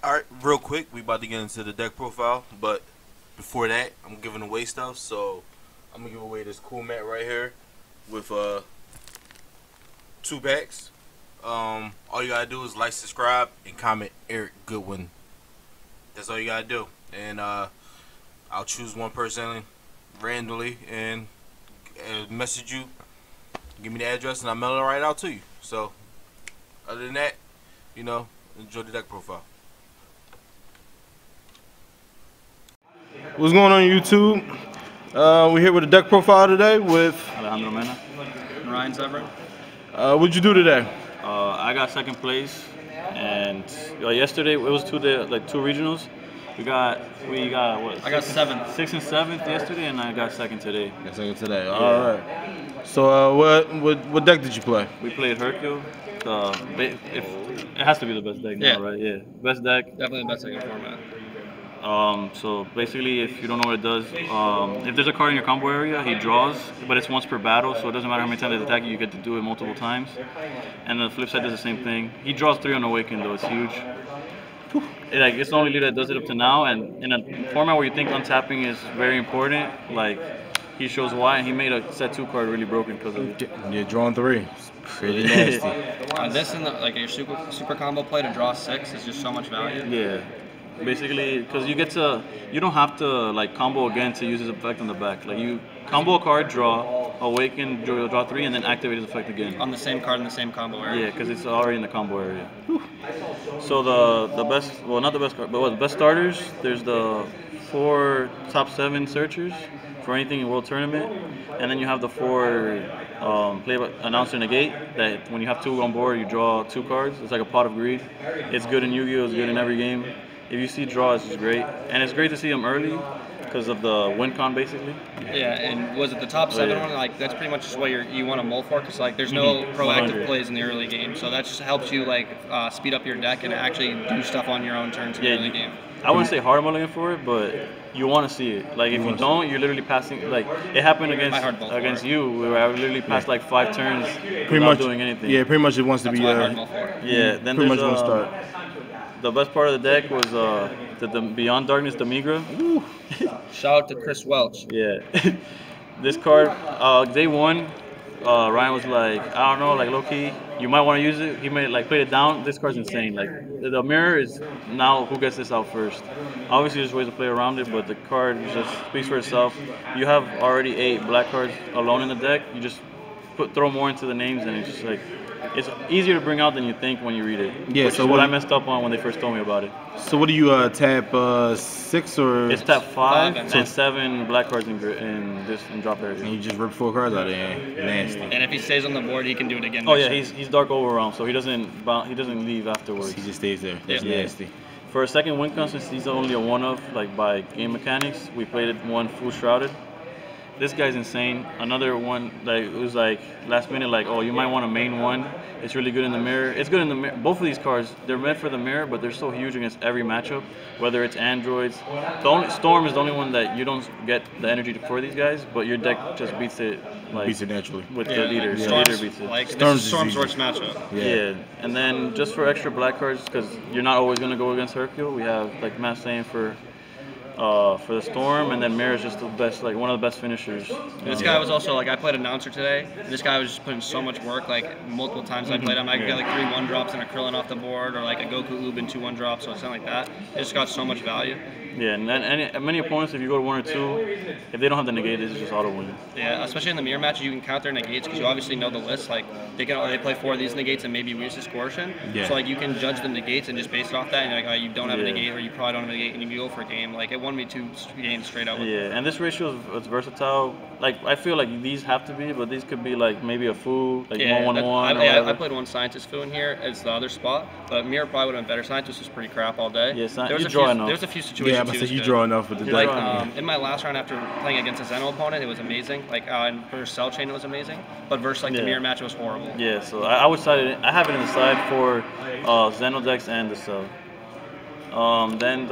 Alright, real quick, we about to get into the deck profile, but before that, I'm giving away stuff, so I'm gonna give away this cool mat right here with 2 packs. All you gotta do is like, subscribe, and comment Eric Goodwin. That's all you gotta do, and I'll choose one person randomly and message you, give me the address, and I'll mail it right out to you. So, other than that, enjoy the deck profile. What's going on YouTube? We're here with a deck profile today with Alejandro Mena. Ryan Severin. what'd you do today? I got second place, and yesterday it was two regionals. We got what? I got seventh. 6th and 7th yesterday, and I got second today. Got second today. Yeah. All right. So what deck did you play? We played Hercule. It has to be the best deck now, right? Yeah, best deck. Definitely the best deck in format. So basically, if you don't know what it does, if there's a card in your combo area, he draws, but it's once per battle, so it doesn't matter how many times they attack you, you get to do it multiple times. And the flip side does the same thing. He draws 3 on Awaken, though. It's huge. It's the only leader that does it up to now, and in a format where you think untapping is very important, he shows why, and he made a set 2 card really broken because of it. Yeah, drawing 3. It's pretty nasty. This and your super combo play to draw 6 is just so much value. Yeah. Basically, because you don't have to combo again to use his effect on the back. You combo a card, draw, awaken, draw 3, and then activate his effect again. On the same card in the same combo area. Yeah, because it's already in the combo area. So the best, well, not the best card, but the best starters. There's the 4 top 7 searchers for anything in World Tournament, and then you have the 4 play announcer negate. That when you have 2 on board, you draw 2 cards. It's like a pot of greed. It's good in Yu-Gi-Oh! It's good in every game. If you see draw, it's just great, and it's great to see them early because of the win con basically. Yeah, and was it the top 7 one? That's pretty much just what you want to mull for, because there's no proactive plays in the early game, so that just helps you speed up your deck and actually do stuff on your own turns in the early game. I wouldn't say hard mulligan for it, but you want to see it. If you don't, you're literally passing. It happened against you, where I literally passed 5 turns without doing anything. Yeah, pretty much it wants to be. Yeah, then pretty much want to start. The best part of the deck was the Beyond Darkness Demigra. Shout out to Chris Welch. Yeah. This card, day 1, Ryan was like, I don't know, low key, you might want to use it. He made played it down. This card's insane. The mirror is now who gets this out first. Obviously, there's ways to play around it, but the card just speaks for itself. You have already 8 black cards alone in the deck. You just throw more into the names, and it's just it's easier to bring out than you think when you read it. Yeah, which is what I messed up on when they first told me about it. So what do you tap 6 or? It's tap 5 and 7 black cards in drop area. And you just rip 4 cards out of there. Nasty. And if he stays on the board, he can do it again. Oh yeah, he's Dark Overwhelm, so he doesn't leave afterwards. He just stays there. That's nasty. For a second win con, since he's only a 1-of, by game mechanics, we played it 1 full shrouded. This guy's insane. Another one, it was last minute, oh, you might want to main 1. It's really good in the mirror. It's good in the mirror. Both of these cards, they're meant for the mirror, but they're so huge against every matchup, whether it's androids. Storm is the only one that you don't get the energy for these guys, but your deck just beats it. Beats it naturally. With the leader. The leader beats it. Storm's worst matchup. Yeah. And then just for extra black cards, because you're not always going to go against Hercule, we have Matt saying for the Storm, and then Mirror is just the best, one of the best finishers. This guy was also I played announcer today. And this guy was just putting so much work. Multiple times I played him, I could get 3 1-drops and a Krillin off the board, or a Goku Ub and 2 1-drops, so something like that. It just got so much value. Yeah, and then many opponents, if you go to 1 or 2, if they don't have the negate, it's just auto win. Yeah, especially in the mirror match, you can counter negates because you obviously know the list. They play 4 of these negates and maybe Reese's Coercion. Yeah. So you can judge the negates and just base it off that. And you don't have a negate, or you probably don't have a negate, and you go for a game. It won me 2 games straight out. Yeah, and this ratio is versatile. I feel these have to be, but these could be maybe a Fu, 1-1-1. I played 1 Scientist Fu in here as the other spot, but mirror probably would have been better. Scientist was pretty crap all day. Yeah, there's a few situations. Yeah, but you draw enough with the deck. In my last round after playing against a Zeno opponent, it was amazing. And versus Cell Chain, it was amazing. But versus the mirror match, it was horrible. Yeah, so I would side it. I have it in the side for Zeno decks and the Cell. Then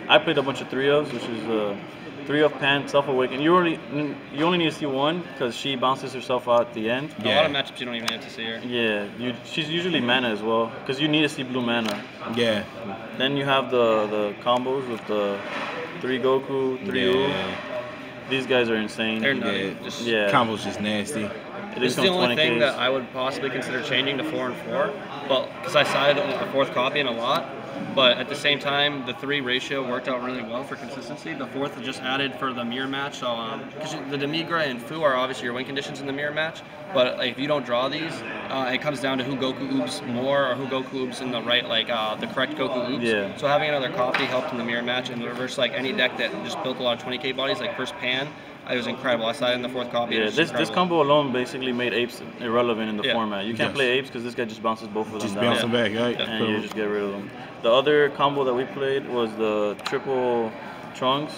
I played a bunch of 3-ofs, which is 3 of Pan, self-awaken. You only need to see one because she bounces herself out at the end. A lot of matchups you don't even have to see her. Yeah, she's usually mana as well because you need to see blue mana. Yeah. Then you have the combos with the 3 Goku, 3 U. These guys are insane. They're nutty. Combo's just nasty. This is the only thing that I would possibly consider changing to 4 and 4, but because I sided with the 4th copy in a lot. But at the same time, the 3 ratio worked out really well for consistency. The 4th was just added for the mirror match. So because the Demigra and Fu are obviously your win conditions in the mirror match. But like, if you don't draw these, it comes down to who Goku oobs more or who Goku oobs in the right, like the correct Goku oobs. Yeah. So having another copy helped in the mirror match and reverse like any deck that just built a lot of 20k bodies, like first Pan. It was incredible. I sided in the 4th copy. Yeah, this combo alone basically made apes irrelevant in the format. You can't play apes because this guy just bounces both of them just down. Bounce them back, right? And you just get rid of them. The other combo that we played was the triple Trunks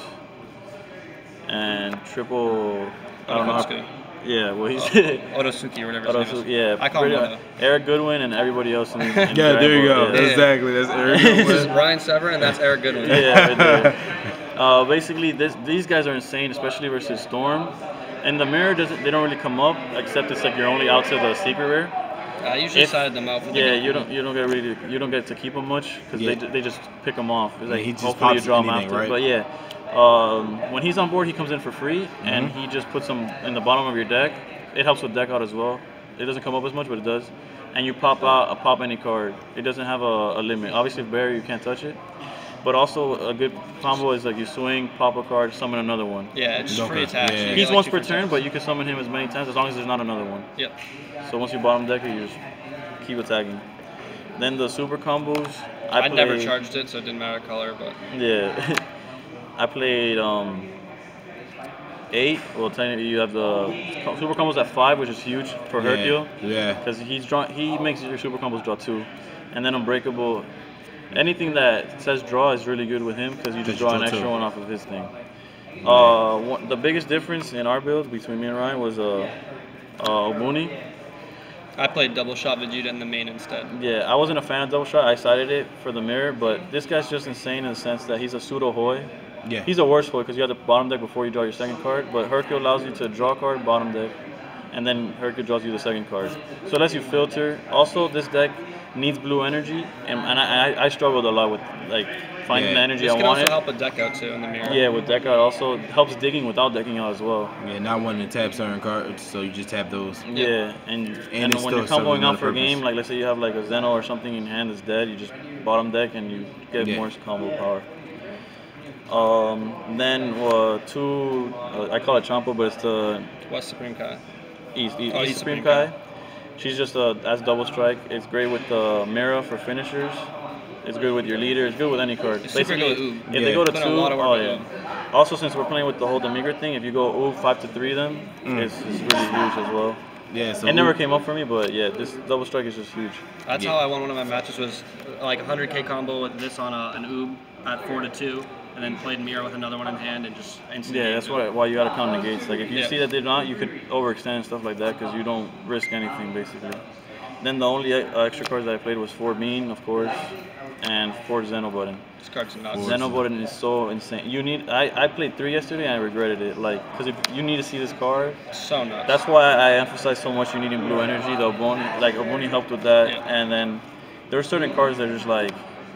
and triple. I don't know. Yeah, well he's Otosuki or whatever his name is. Yeah, I call him Oto. Eric Goodwin and everybody else in yeah, there you go. Yeah. Exactly. That's Eric Goodwin. This is Ryan Severin and that's Eric Goodwin. Yeah, right there. Basically, these guys are insane, especially versus Storm. And the mirror they don't really come up, except it's like you're only out to the secret rare. I usually sided them out. You don't get to keep them much because they just pick them off. It's like he just hopefully you pops draw them anything, after. right? But yeah, when he's on board, he comes in for free, and he just puts them in the bottom of your deck. It helps with deck out as well. It doesn't come up as much, but it does. And you pop any card. It doesn't have a limit. Obviously, with Barrier, you can't touch it. But also a good combo is like you swing, pop a card, summon another one. Yeah, it's just free attacks. Yeah. He's once per turn, but you can summon him as many times as long as there's not another one. Yep. So once you bottom deck it, you just keep attacking. Then the super combos. I never charged it, so it didn't matter color, but yeah, I played 8. Well, technically you have the super combos at 5, which is huge for Hercule. Yeah. Because he makes your super combos draw 2, and then Unbreakable. Anything that says draw is really good with him because you just draw an extra one off of his thing. The biggest difference in our build between me and Ryan was Obuni. I played double shot Vegeta in the main instead. Yeah, I wasn't a fan of double shot. I sided it for the mirror, but this guy's just insane in the sense that he's a pseudo Hoi. Yeah. He's a worse Hoi because you have the bottom deck before you draw your second card, but Hercule allows you to draw a card, bottom deck, and then Hercule draws you the second card. So it lets you filter. Also, this deck needs blue energy, and I struggled a lot with like finding the energy I wanted. This can also help a deck out too in the mirror. Yeah, with deck out also helps digging without decking out as well. Yeah, not wanting to tap certain cards, so you just tap those. Yeah, and when you're comboing out for a game, like let's say you have like a Zeno or something in hand that's dead, you just bottom deck and you get more combo power. Then 2, I call it Champa, but it's the West Supreme Kai. East Supreme Kai. She's just as double strike. It's great with the Mira for finishers. It's good with your leader. It's good with any card. It's basically, super good. if they go to 2, Also, since we're playing with the whole Demigra thing, if you go 5 to 3 them, it's really huge as well. Yeah, so it never came up for me, but yeah, this double strike is just huge. That's how I won one of my matches. Was like 100k combo with this on an Oob at 4 to 2. And then played Mira with another one in hand and just instantly. Yeah, that's why you gotta count negates. Like if you see that they're not, you could overextend and stuff like that because you don't risk anything basically. Then the only extra cards that I played was 4 Bean, of course, and 4 Zeno Button. This card's nuts. Zeno Button is so insane. You need. I played 3 yesterday and I regretted it. Like because if you need to see this card. So nuts. That's why I emphasize so much. You need blue energy. The Obuni helped with that, and then there are certain cards that are just like.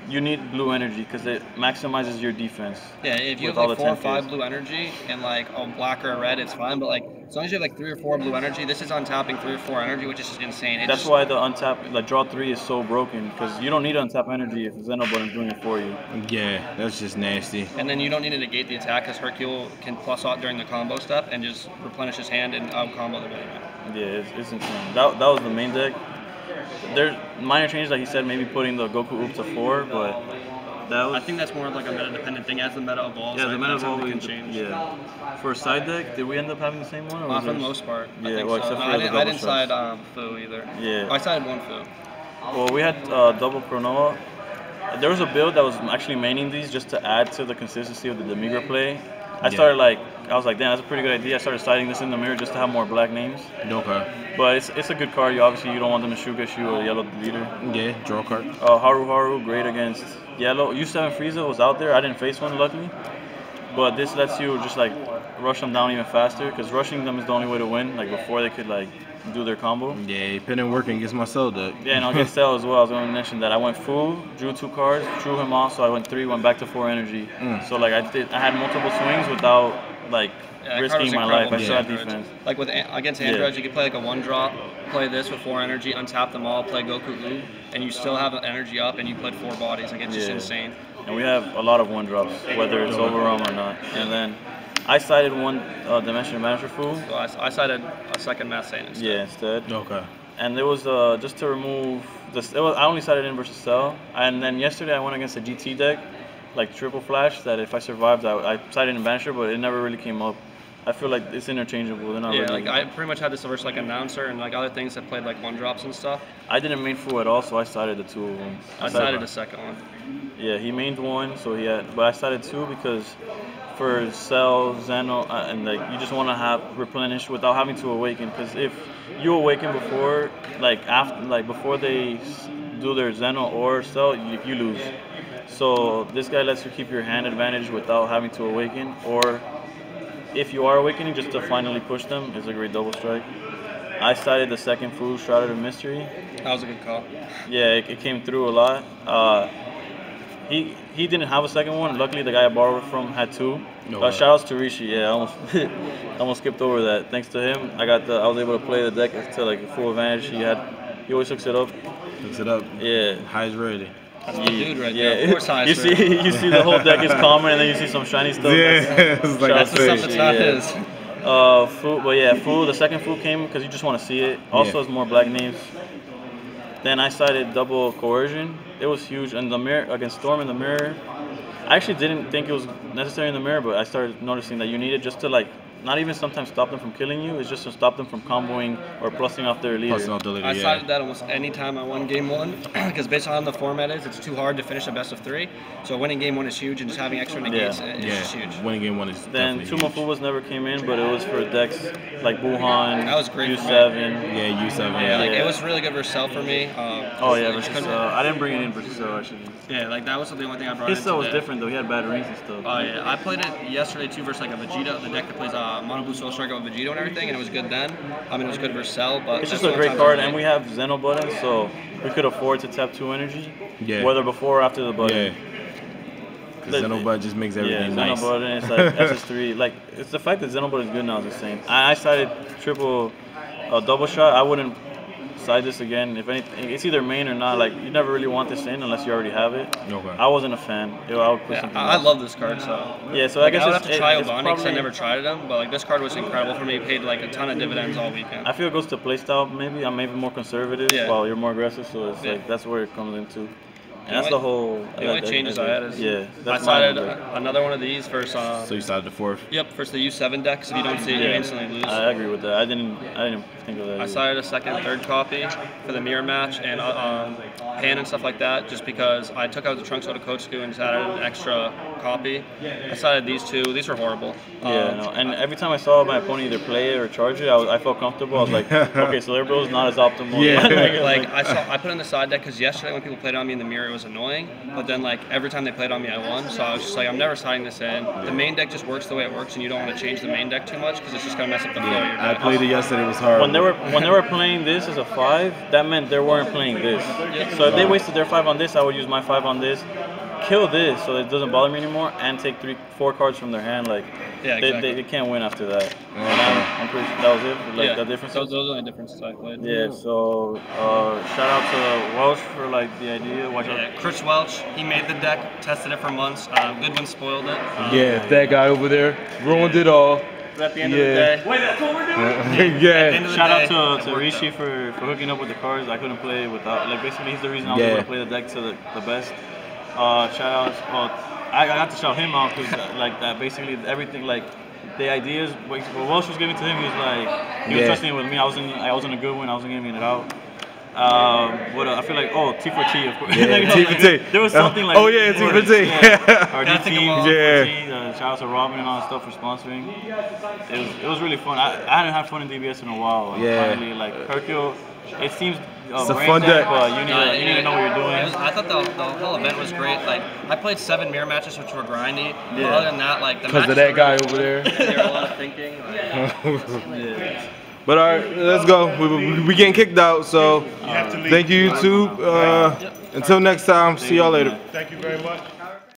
You need blue energy because it maximizes your defense. Yeah, if you have like 4 or 5 blue energy and like a black or a red, it's fine. But like as long as you have like 3 or 4 blue energy, this is untapping 3 or 4 energy, which is just insane. That's why the draw 3 is so broken because you don't need to untap energy if Zeno Button's doing it for you. Yeah, that's just nasty. And then you don't need to negate the attack because Hercule can plus out during the combo step and just replenish his hand and out combo the villain. Yeah, it's insane. That was the main deck. There's minor changes, like he said, maybe putting the Goku Oop to 4, but I think that's more of like a meta-dependent thing as the meta evolves. Yeah, the meta evolves can change. Yeah. For a side deck, did we end up having the same one? Or for the most part. Yeah, I well, so. except for I didn't side Fu either. Yeah. I sided 1 Fu. Well, we had double Chronoa. There was a build that was actually maining these just to add to the consistency of the Demigra play. I was like, damn, that's a pretty good idea. I started siding this in the mirror just to have more black names. Okay. But it's a good card. Obviously, you don't want them to Shuga or Yellow leader. Yeah, draw a card. Haru, great against Yellow. U7 Frieza was out there. I didn't face one, luckily. but this lets you just like rush them down even faster because rushing them is the only way to win. Like before they could like do their combo. Yeah, pin and working gets my soul deck. Yeah, and I'll get Cell as well. I was going to mention that I went full, drew 2 cards, drew him off, so I went 3, went back to 4 energy. So like I had multiple swings without like risking my life. I still had defense. Like against androids, you could play like a 1-drop, play this with 4 energy, untap them all, play Goku Ooh, and you still have energy up, and you played 4 bodies. Like it's just insane. And we have a lot of 1-drops, whether it's overarm or not. And then I sided 1 Dimension Manager Fool. So I sided a second Mass Saiyan instead. Yeah, instead. Okay. And it was just to remove this. I only sided in versus Cell. And then yesterday I went against a GT deck, like triple flash. That if I survived, I sided in Banisher, but it never really came up. I feel like it's interchangeable. They're not really. Like I pretty much had this versus like Announcer and like other things that played like 1-drops and stuff. I didn't main Fool at all, so I sided the 2 of them. I sided the second one. Yeah, he mained 1, so he had, but I sided 2 because for Cell, Zeno, and like you just want to have replenish without having to awaken. Because if you awaken before, before they do their Zeno or Cell, you lose. So this guy lets you keep your hand advantage without having to awaken, or if you are awakening, just to finally push them is a great double strike. I sided the second Food, Shrouded of Mystery. That was a good call. Yeah, it came through a lot. He didn't have a second one. Luckily, the guy I borrowed from had 2. Shout outs to Rishi. Yeah, I almost skipped over that. Thanks to him, I was able to play the deck to like full advantage. He always hooks it up. Hooks it up. Yeah. Highest rarity. That's the dude right there. Of course, highest you see the whole deck is common, and then you see some shiny stuff. Yeah, it's like that's the stuff that's not his. Fool. The second Fool came because you just want to see it. Also, has more black names. Then I sided double Coercion. It was huge, and the mirror against Storm in the mirror. I actually didn't think it was necessary in the mirror, but I started noticing that you need it just to like not even sometimes stop them from killing you. It's just to stop them from comboing or plussing off their leader. I sided that almost any time I won game 1 because based on how the format is, it's too hard to finish a best of 3. So winning game 1 is huge, and just having extra negates is just huge. Winning game 1 is then Tumafubas never came in, but it was for decks like Buhan. That was great. U7. Yeah, U7. Yeah, like it was really good versus Cell for me. Versus I didn't bring it in versus Cell actually. Yeah, like that was the only thing I brought. His Cell was different though. He had bad rings and stuff. Oh yeah, I played it yesterday too versus like a Vegeta, the deck that plays Mono Blue Soul Striker with Vegito and everything, and it was good then. I mean, it was good versus Cell, but it's just a great card, and we have Zeno buttons, so we could afford to tap 2 energy. Yeah. Whether before or after the button. Yeah. Because Zeno button just makes everything nice. Zeno button, it's like SS3. Like it's the fact that Zeno button is good now is insane. I sided triple double shot. I wouldn't side this again. If anything, it's either main or not. Like you never really want this in unless you already have it. Okay. I wasn't a fan. I would put something I love this card, so yeah. So like, I guess I would have to try Obani because probably, I never tried them, but like this card was incredible for me. Paid like a ton of dividends all weekend. I feel it goes to playstyle. Maybe I'm maybe more conservative while you're more aggressive. So it's like that's where it comes into. And that's the whole. The only changes I had is that's I sided another one of these versus. So you sided the 4th. Yep, versus the U7 deck. So if you don't see it, you instantly lose. I agree with that. I didn't think of that. I sided a second, third copy for the mirror match and pan and stuff like that, just because I took out the Trunks out of Kotsku and just added an extra copy. I sided these 2. These were horrible. And every time I saw my opponent either play it or charge it, I felt comfortable. I was like, okay, so their build is not as optimal. Like I put in the side deck because yesterday when people played on me in the mirror, it was annoying. But then like every time they played on me, I won. So I was just like, I'm never siding this in. The main deck just works the way it works, and you don't want to change the main deck too much because it's just gonna mess up the flow of your deck. I played it yesterday. It was hard. When they were playing this as a 5, that meant they weren't playing this. So if they wasted their 5 on this, I would use my 5 on this. Kill this so it doesn't bother me anymore, and take 3-4 cards from their hand. Like they can't win after that. I'm pretty sure that was it. Like the difference. Those are the differences I played. Yeah. So shout out to Welsh for like the idea. Watch out. Chris Welch, he made the deck, tested it for months. Goodwin spoiled it. That guy over there ruined it all. At the end of the day. Wait, that's what we're doing? Shout out to Rishi for hooking up with the cards. I couldn't play without. Like basically, he's the reason I was able to play the deck to the best. Shout outs. Well, I got to shout him out because like that. Basically, everything like the ideas. What Welsh was giving to him, he was like he was trusting it with me. I was in a good one. I wasn't giving it out. I feel like T for T, of course. Yeah, T for T. There was something like T for T. Our D team, shout out to Robin and all that stuff for sponsoring. It was really fun. I hadn't had fun in DBS in a while. Finally, like Hercule it seems It's a brain fun dead, deck. but you need to know what you're doing. I thought the whole event was great. Like I played 7 mirror matches, which were grindy. But Yeah. other than that, like the Because of matches that guy were over there. there were a lot of thinking. Yeah. But all right, let's go. We getting kicked out, so thank you, YouTube. Until next time, see y'all later. Thank you very much.